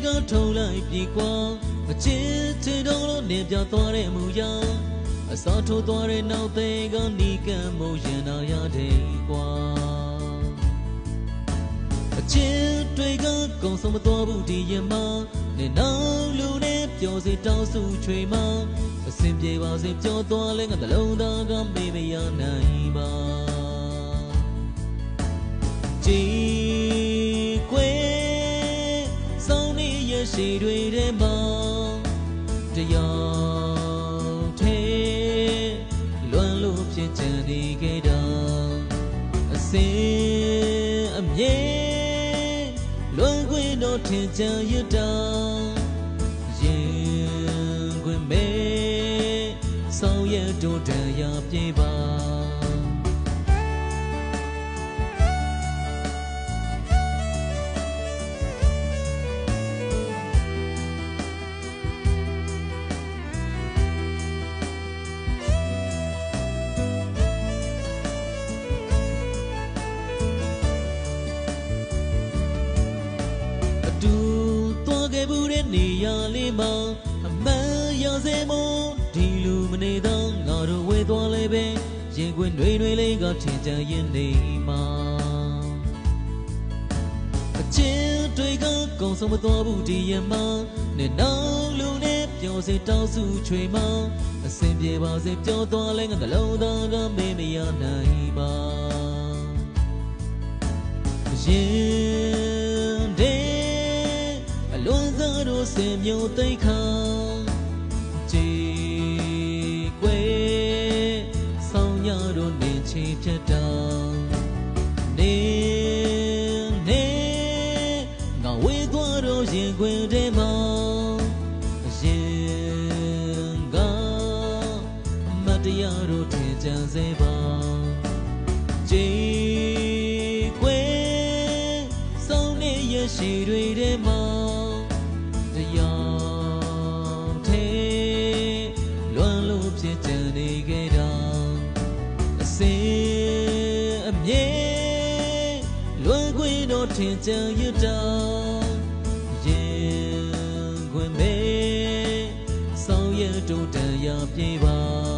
ကထုံလိုက်ပြေကွာအချစ်ချင်တော်လို့နေပြသွားတဲ့မူရာအစားထိုးသွားတဲ့နောက်သိကနီကံမို့ရင်နာရတယ်ကွာအချစ်တွေကကုံဆုံးမသွားဘူးဒီရင်မှာနေနောက်လူနဲ့ပြောစီတောင်းစုချွေမှာအစင်ပြေပါစေပြောသွားလဲငါတလုံးသားကမေးမရနိုင်ပါကြည်ကွယ်စောင်းနေရရှိတွေထဲမှာတရားထဲလွမ်းလို့ဖြစ်ချင်နေခဲ့တာအစင်အမြဲလွန်ခွင့်တော့ထင်ကြရတာရင်ခွင့်မဲဆောင်ရတို့တရားပြေပါဘူးတဲ့နေရလေးမှာအမှန်ရစေမို့ဒီလူမနေတော့ငါတို့ဝေသွားလဲပဲရင်ခွင်တွေလေးကထင်ကြရင်နေမှာအချင်းတွေကကုံဆုံးမသွားဘူးဒီရမှာနဲ့နောက်လူနဲ့ပြောစေတောင်းစုချွေမှာအစင်ပြေပါစေပြောသွားလဲငါတလုံးသားကမေးမရနိုင်ပါရင်လွန်စွာတို့စင်မျိုးသိခါကြည်ကွယ်ဆောင်ရတို့နေချီဖြတ်တာနေငါဝေးသွားတော့ရင်ခွင်ထဲမှာရင်ကအမတရားတို့ထင်ကြံစေပါကြည်ကွယ်ဆောင်နေရရှိတွေထဲမှာတရားထဲလွမ်းလို့ဖြစ်ကြနေခဲ့တာအစင်အမြဲလွန်ခွင့်တော့ထင်ကြရတာရင်ခွင်မဲဆောင်ရတို့တရားပြေပါ